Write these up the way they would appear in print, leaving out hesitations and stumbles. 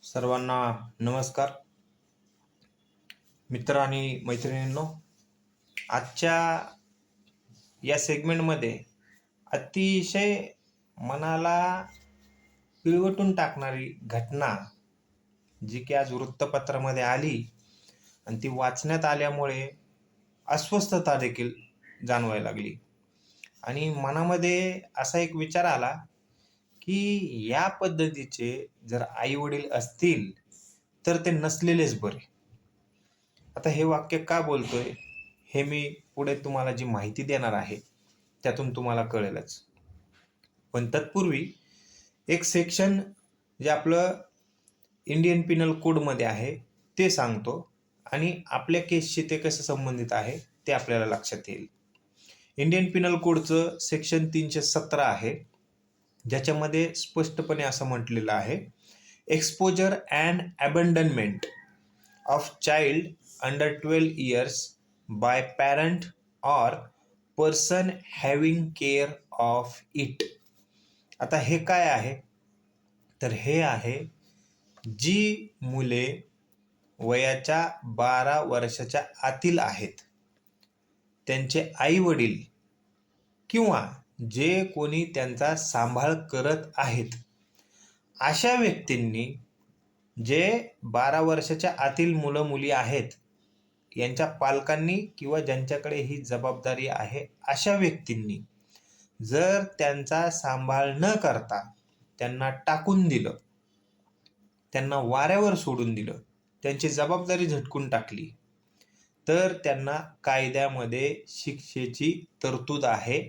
सर्वांना नमस्कार. मित्र आणि मैत्रिणींनो, आजच्या या सेगमेंटमध्ये अतिशय मनाला पिळवटून टाकणारी घटना जी की आज वृत्तपत्रामध्ये आली आणि ती वाचण्यात आल्यामुळे अस्वस्थता देखील जाणवायला लागली आणि मनामध्ये असा एक विचार आला की या पद्धतीचे जर आई वडील असतील तर ते नसलेलेच बरे. आता हे वाक्य का बोलतोय हे मी पुढे तुम्हाला जी माहिती देणार आहे त्यातून तुम्हाला कळेलच. पण तत्पूर्वी एक सेक्शन जे आपलं इंडियन पिनल कोडमध्ये आहे ते सांगतो आणि आपल्या केसशी ते कसं संबंधित आहे ते आपल्याला लक्षात येईल. इंडियन पिनल कोडचं सेक्शन 317 आहे, ज्याच्यामध्ये स्पष्टपणे असं म्हटलेलं आहे, exposure and abandonment of child under 12 years by parent or person having care of it. आता हे काय आहे, तर हे आहे जी मुले वयाच्या 12 वर्षाच्या आतील आहेत, त्यांचे आई वडील किंवा जे कोणी त्यांचा सांभाळ करत आहेत, अशा व्यक्तींनी, जे 12 वर्षाच्या आतील मुलं मुली आहेत यांच्या पालकांनी किंवा ज्यांच्याकडे ही जबाबदारी आहे अशा व्यक्तींनी जर त्यांचा सांभाळ न करता त्यांना टाकून दिलं, त्यांना वाऱ्यावर सोडून दिलं, त्यांची जबाबदारी झटकून टाकली, तर त्यांना कायद्यामध्ये शिक्षेची तरतूद आहे.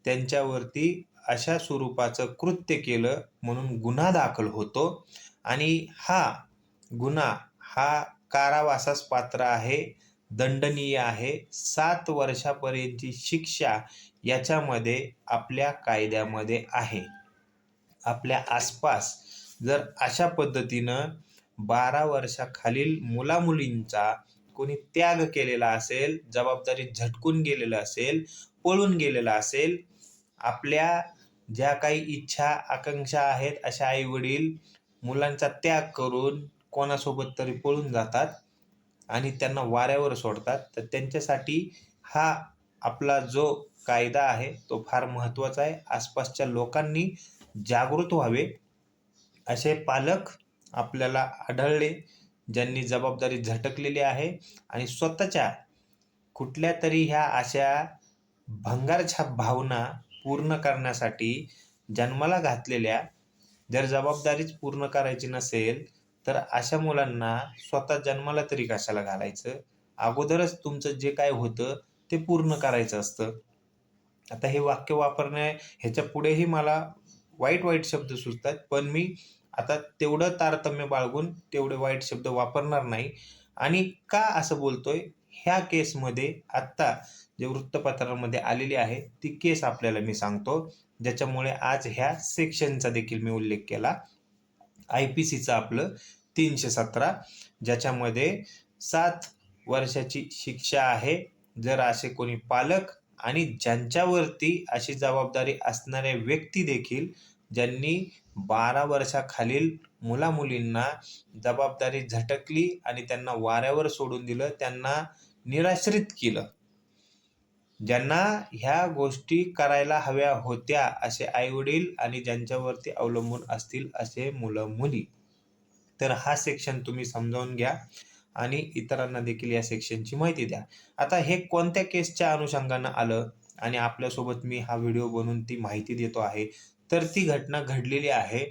त्यांच्यावरती अशा स्वरूपाचं कृत्य केलं म्हणून गुन्हा दाखल होतो आणि हा गुन्हा हा कारावासास पात्र आहे, दंडनीय आहे. 7 वर्षापर्यंतची शिक्षा याच्यामध्ये आपल्या कायद्यामध्ये आहे. आपल्या आसपास जर अशा पद्धतीनं 12 वर्षाखालील मुलामुलींचा कोणी त्याग केलेला असेल, जबाबदारी झटकून गेलेला असेल, पळून गेलेला असेल, आपल्या ज्या काही इच्छा आकांक्षा आहेत अशा आई वडील मुलांचा त्याग करून कोणासोबत तरी पळून जातात आणि त्यांना वाऱ्यावर सोडतात, तर त्यांच्यासाठी हा आपला जो कायदा आहे तो फार महत्त्वाचा आहे. आसपासच्या लोकांनी जागृत व्हावे. असे पालक आपल्याला आढळले ज्यांनी जबाबदारी झटकलेली आहे आणि स्वतःच्या कुठल्या तरी ह्या अशा भंगारछाप भावना पूर्ण करण्यासाठी जन्माला घातलेल्या, जर जबाबदारीच पूर्ण करायची नसेल तर अशा मुलांना स्वतः जन्माला तरी कशाला घालायचं, अगोदरच तुमचं जे काय होतं ते पूर्ण करायचं असतं. आता हे वाक्य वापरण्या ह्याच्या पुढेही मला वाईट शब्द सुचतात, पण मी आता तेवढं तारतम्य बाळगून तेवढे वाईट शब्द वापरणार नाही. आणि का असं बोलतोय, ह्या केसमध्ये आत्ता जे वृत्तपत्रामध्ये आलेली आहे ती केस आपल्याला मी सांगतो, ज्याच्यामुळे आज ह्या सेक्शनचा देखील मी उल्लेख केला. IPCचं आपलं 317, ज्याच्यामध्ये 7 वर्षाची शिक्षा आहे जर असे कोणी पालक आणि ज्यांच्यावरती अशी जबाबदारी असणाऱ्या व्यक्ती देखील, ज्यांनी 12 वर्षाखालील मुलामुलींना जबाबदारी झटकली आणि त्यांना वाऱ्यावर सोडून दिलं, त्यांना निराश्रित केलं, ज्यांना ह्या गोष्टी करायला हव्या होत्या असे आईवडील आणि ज्यांच्यावरती अवलंबून असतील असे मुलं मुली, तर हा सेक्शन तुम्ही समजावून घ्या आणि इतरांना देखील या सेक्शनची माहिती द्या. आता हे कोणत्या केसच्या अनुषंगानं आलं आणि आपल्यासोबत मी हा व्हिडिओ बनवून ती माहिती देतो आहे, तर ती घटना घडलेली आहे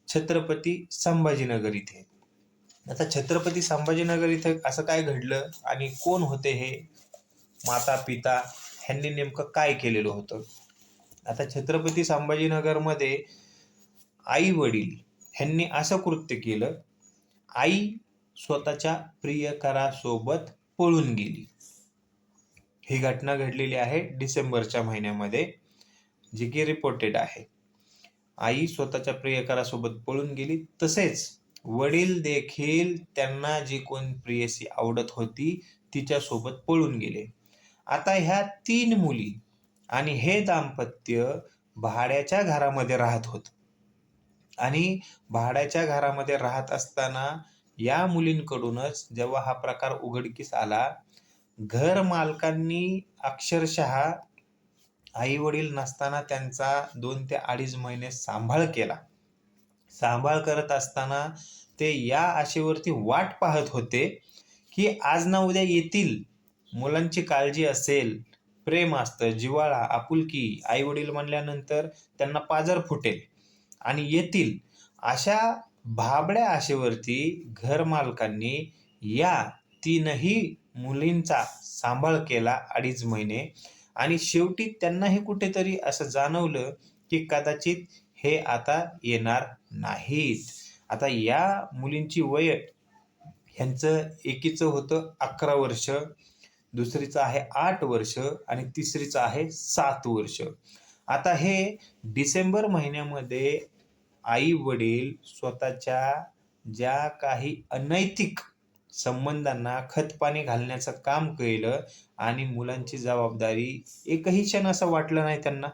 छत्रपती संभाजीनगर इथे. आता छत्रपती संभाजीनगर इथे असं काय घडलं आणि कोण होते हे माता पिता, ह्यांनी नेमकं काय केलेलं होतं. आता छत्रपती संभाजीनगरमध्ये आई वडील ह्यांनी असं कृत्य केलं, आई स्वतःच्या प्रियकरासोबत पळून गेली. ही घटना घडलेली आहे डिसेंबरच्या महिन्यामध्ये, जी की रिपोर्टेड आहे. आई स्वतःच्या प्रियकरासोबत पळून गेली, तसेच वडील देखील त्यांना जी कोण प्रियसी आवडत होती तिच्यासोबत पळून गेले. आता ह्या 3 मुली आणि हे दाम्पत्य भाड्याच्या घरामध्ये राहत होतं आणि भाड्याच्या घरामध्ये राहत असताना या मुलींकडूनच जेव्हा हा प्रकार उघडकीस आला, घर मालकांनी अक्षरशः आई वडील नसताना त्यांचा 2 ते 2.5 महिने सांभाळ केला. सांभाळ करत असताना ते या आशेवरती वाट पाहत होते, की आज ना उद्या येतील. मुलांची काळजी असेल, प्रेम असतं, जिव्हाळा, आपुलकी, आई वडील म्हणल्यानंतर त्यांना पाजर फुटेल आणि येतील. अशा भाबड्या आशेवरती घरमालकांनी या 3ही मुलींचा सांभाळ केला 2.5 महिने आणि शेवटी त्यांनाही कुठेतरी असं जाणवलं, की कदाचित हे आता येणार नाहीत. आता या मुलींची वय ह्यांचं एकीचं होतं 11 वर्ष, दुसरीचं आहे 8 वर्ष आणि तिसरीचं आहे 7 वर्ष. आता हे डिसेंबर महिन्यामध्ये आई-वडील स्वतःच्या ज्या काही अनैतिक संबंधांना खतपाणी घालण्याचं काम केलं आणि मुलांची जबाबदारी एकही क्षण असं वाटलं नाही त्यांना,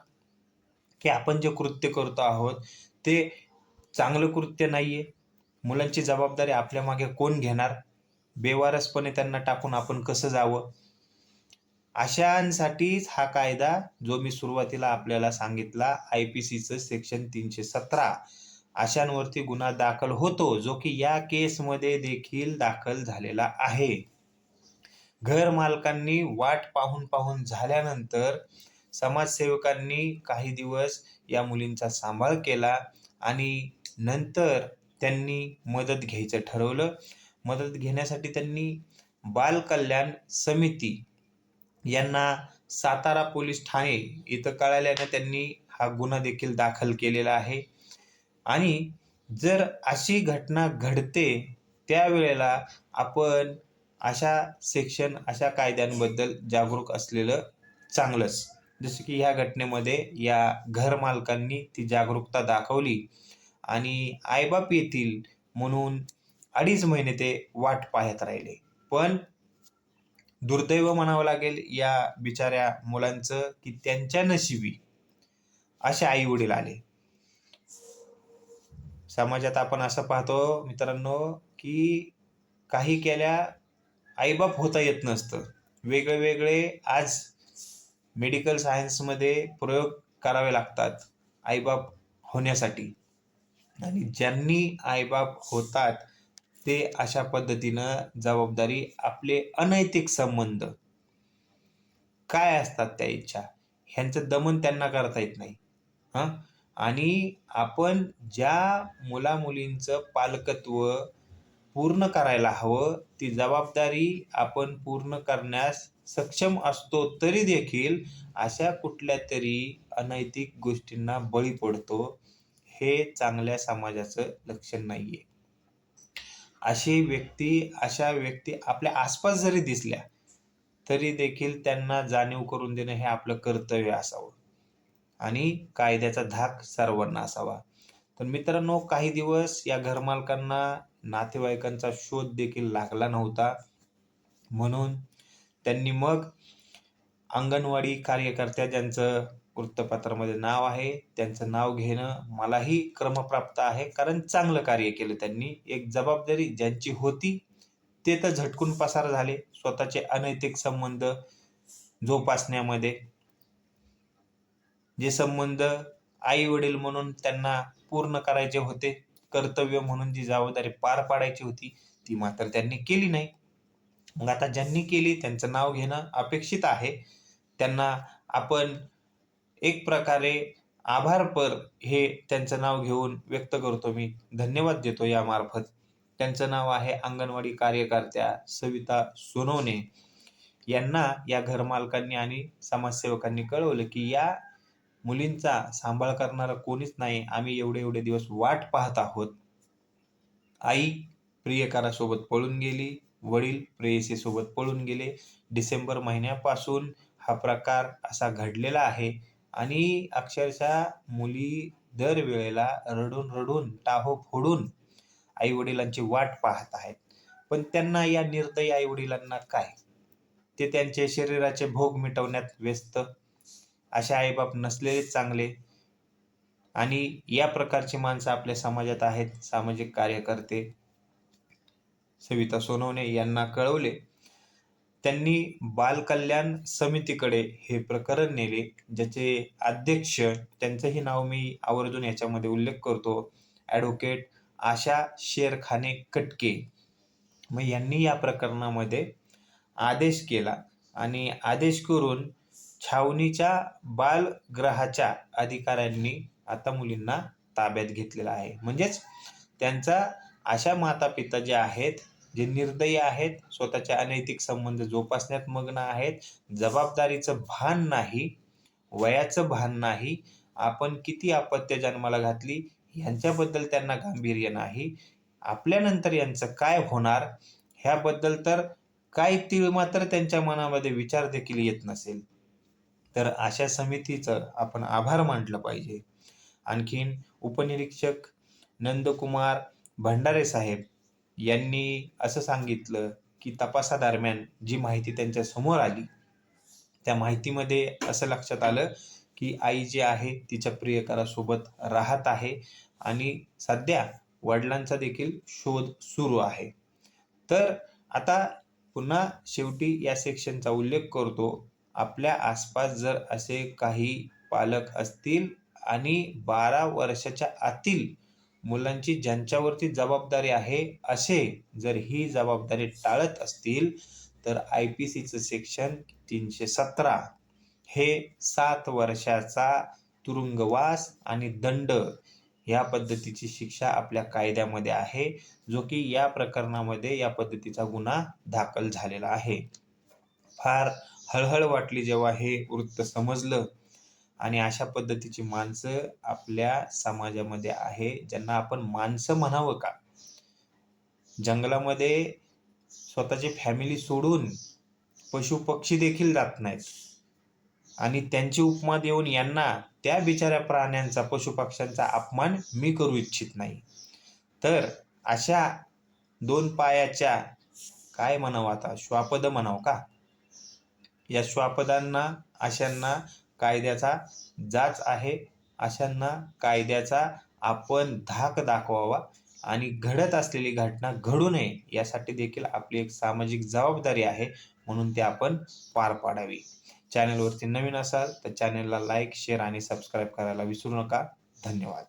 की आपण जे कृत्य करतो आहोत ते चांगलं कृत्य नाहीये. मुलांची जबाबदारी आपल्या मागे कोण घेणार? बेवारसपणे त्यांना टाकून आपण कसं जावं? अशांसाठीच हा कायदा जो मी सुरुवातीला आपल्याला सांगितला IPCचं सेक्शन 317 अशांवरती गुन्हा दाखल होतो, जो की या केसमध्ये देखील दाखल झालेला आहे. घर मालकांनी वाट पाहून झाल्यानंतर समाजसेवकांनी काही दिवस या मुलींचा सांभाळ केला आणि नंतर त्यांनी मदत घ्यायचं ठरवलं. मदत घेण्यासाठी त्यांनी बालकल्याण समिती यांना सातारा पोलीस ठाणे इथं कळाल्यानं त्यांनी हा गुन्हा देखील दाखल केलेला आहे. आणि जर अशी घटना घडते त्यावेळेला आपण अशा कायद्यांबद्दल जागरूक असलेलं चांगलंच. जसं की ह्या घटनेमध्ये या घरमालकांनी ती जागरूकता दाखवली आणि आईबाप येतील म्हणून 2.5 महिने ते वाट पाहत राहिले. पण दुर्दैव म्हणावं लागेल या बिचाऱ्या मुलांचं, की त्यांच्या नशिबी असे आई वडील आले. समाजात आपण असं पाहतो मित्रांनो, की काही केल्या आईबाप होता येत नसतं. वेगळे आज मेडिकल सायन्समध्ये प्रयोग करावे लागतात आईबाप होण्यासाठी आणि ज्यांनी आईबाप होतात ते अशा पद्धतीनं जबाबदारी आपले अनैतिक संबंध काय असतात त्या इच्छा ह्यांचं दमन त्यांना करता येत नाही. हं आणि आपण ज्या मुलामुलींचं पालकत्व पूर्ण करायला हवं ती जबाबदारी आपण पूर्ण करण्यास सक्षम असतो तरी देखील अशा कुठल्या तरी अनैतिक गोष्टींना बळी पडतो. हे चांगल्या समाजाचं लक्षण नाहीये. अशा व्यक्ती आपल्या आसपास जरी दिसल्या तरी देखील त्यांना जाणीव करून देणं हे आपलं कर्तव्य असावं आणि कायद्याचा धाक सर्वांना असावा. तर मित्रांनो, काही दिवस या घरमालकांना नातेवाईकांचा शोध देखील लागला नव्हता. म्हणून त्यांनी मग अंगणवाडी कार्यकर्त्या ज्यांचं वृत्तपत्रामध्ये नाव आहे त्यांचं नाव घेणं मलाही क्रमप्राप्त आहे, कारण चांगलं कार्य केलं त्यांनी. एक जबाबदारी ज्यांची होती ते तर झटकून पसार झाले स्वतःचे अनैतिक संबंध जोपासण्यामध्ये. जे संबंध आई वडील म्हणून त्यांना पूर्ण करायचे होते, कर्तव्य म्हणून जी जबाबदारी पार पाडायची होती ती मात्र त्यांनी केली नाही. मग आता ज्यांनी केली त्यांचं नाव घेणं अपेक्षित आहे. त्यांना आपण एक प्रकारे आभारपर हे त्यांचं नाव घेऊन व्यक्त करतो मी. धन्यवाद देतो यामार्फत. त्यांचं नाव आहे अंगणवाडी कार्यकर्त्या सविता सोनवणे. यांना या घरमालकांनी आणि समाजसेवकांनी कळवलं, की या मुलींचा सांभाळ करणारं कोणीच नाही. आम्ही एवढे दिवस वाट पाहत आहोत. आई प्रियकरासोबत पळून गेली, वडील प्रेयसीसोबत पळून गेले. डिसेंबर महिन्यापासून हा प्रकार असा घडलेला आहे आणि अक्षरशः मुली दरवेळेला रडून टाहो फोडून आई-वडिलांची वाट पाहत आहेत. पण त्यांना या निर्दयी आई-वडिलांना काय? ते त्यांचे शरीराचे भोग मिटवण्यात व्यस्त. असे आईबाप नसलेलेच चांगले. आणि या प्रकारची माणसं आपल्या समाजात आहेत. सामाजिक कार्यकर्ते सविता सोनवणे यांना कळवले. त्यांनी बालकल्याण समितीकडे हे प्रकरण नेले, ज्याचे अध्यक्ष, त्यांचंही नाव मी आवर्जून याच्यामध्ये उल्लेख करतो, ॲडव्होकेट आशा शेरखाने कटके. मग यांनी या प्रकरणामध्ये आदेश केला आणि आदेश करून छावणीच्या बालगृहाच्या अधिकाऱ्यांनी आता मुलींना ताब्यात घेतलेला आहे. म्हणजेच त्यांचा अशा माता-पिता जे आहेत, जे निर्दयी आहेत, स्वतःचे अनैतिक संबंध जोपासण्यात मग्न आहेत, जबाबदारीचं भान नाही, वयाचं भान नाही, आपण किती अपत्य जन्माला घातली ह्यांच्याबद्दल त्यांना गांभीर्य नाही, आपल्यानंतर यांचं काय होणार ह्याबद्दल तर काही तीळ मात्र त्यांच्या मनामध्ये विचार देखील येत नसेल. तर अशा समितीचं आपण आभार मानलं पाहिजे. आणखीन उपनिरीक्षक नंदकुमार भंडारे साहेब यांनी असं सांगितलं की तपासादरम्यान जी माहिती त्यांच्या समोर आली, त्या माहितीमध्ये असं लक्षात आलं की आई जी आहे तिच्या प्रियकरासोबत राहत आहे आणि सध्या वडिलांचा देखील शोध सुरू आहे. तर आता पुन्हा शेवटी या सेक्शनचा उल्लेख करतो, आपल्या आसपास जर असे काही पालक असतील आणि 12 वर्षाच्या आतील मुलांची ज्यांच्यावरती जबाबदारी आहे, असे जर ही जबाबदारी टाळत असतील, तर IPCचं सेक्शन 317 हे 7 वर्षाचा तुरुंगवास आणि दंड या पद्धतीची शिक्षा आपल्या कायद्यामध्ये आहे, जो की या प्रकरणामध्ये या पद्धतीचा गुन्हा दाखल झालेला आहे. फार हळहळ वाटली जेव्हा हे वृत्त समजलं आणि अशा पद्धतीची माणसं आपल्या समाजामध्ये आहे, ज्यांना आपण माणसं म्हणावं का? जंगलामध्ये स्वतःची फॅमिली सोडून पशुपक्षी देखील जात नाहीत आणि त्यांची उपमा देऊन यांना त्या बिचाऱ्या प्राण्यांचा, पशुपक्ष्यांचा अपमान मी करू इच्छित नाही. तर अशा 2 पायाच्या काय म्हणावं आता, श्वापद म्हणावं का? या श्वापदांना, अशांना कायद्याचा जाच आहे. अशांना कायद्याचा आपण धाक दाखवावा आणि घडत असलेली घटना घडू नये यासाठी देखील आपली एक सामाजिक जबाबदारी आहे, म्हणून ते आपण पार पाडावी. चॅनलवरती नवीन असाल तर चॅनलला लाईक, शेअर आणि सबस्क्राईब करायला विसरू नका. धन्यवाद.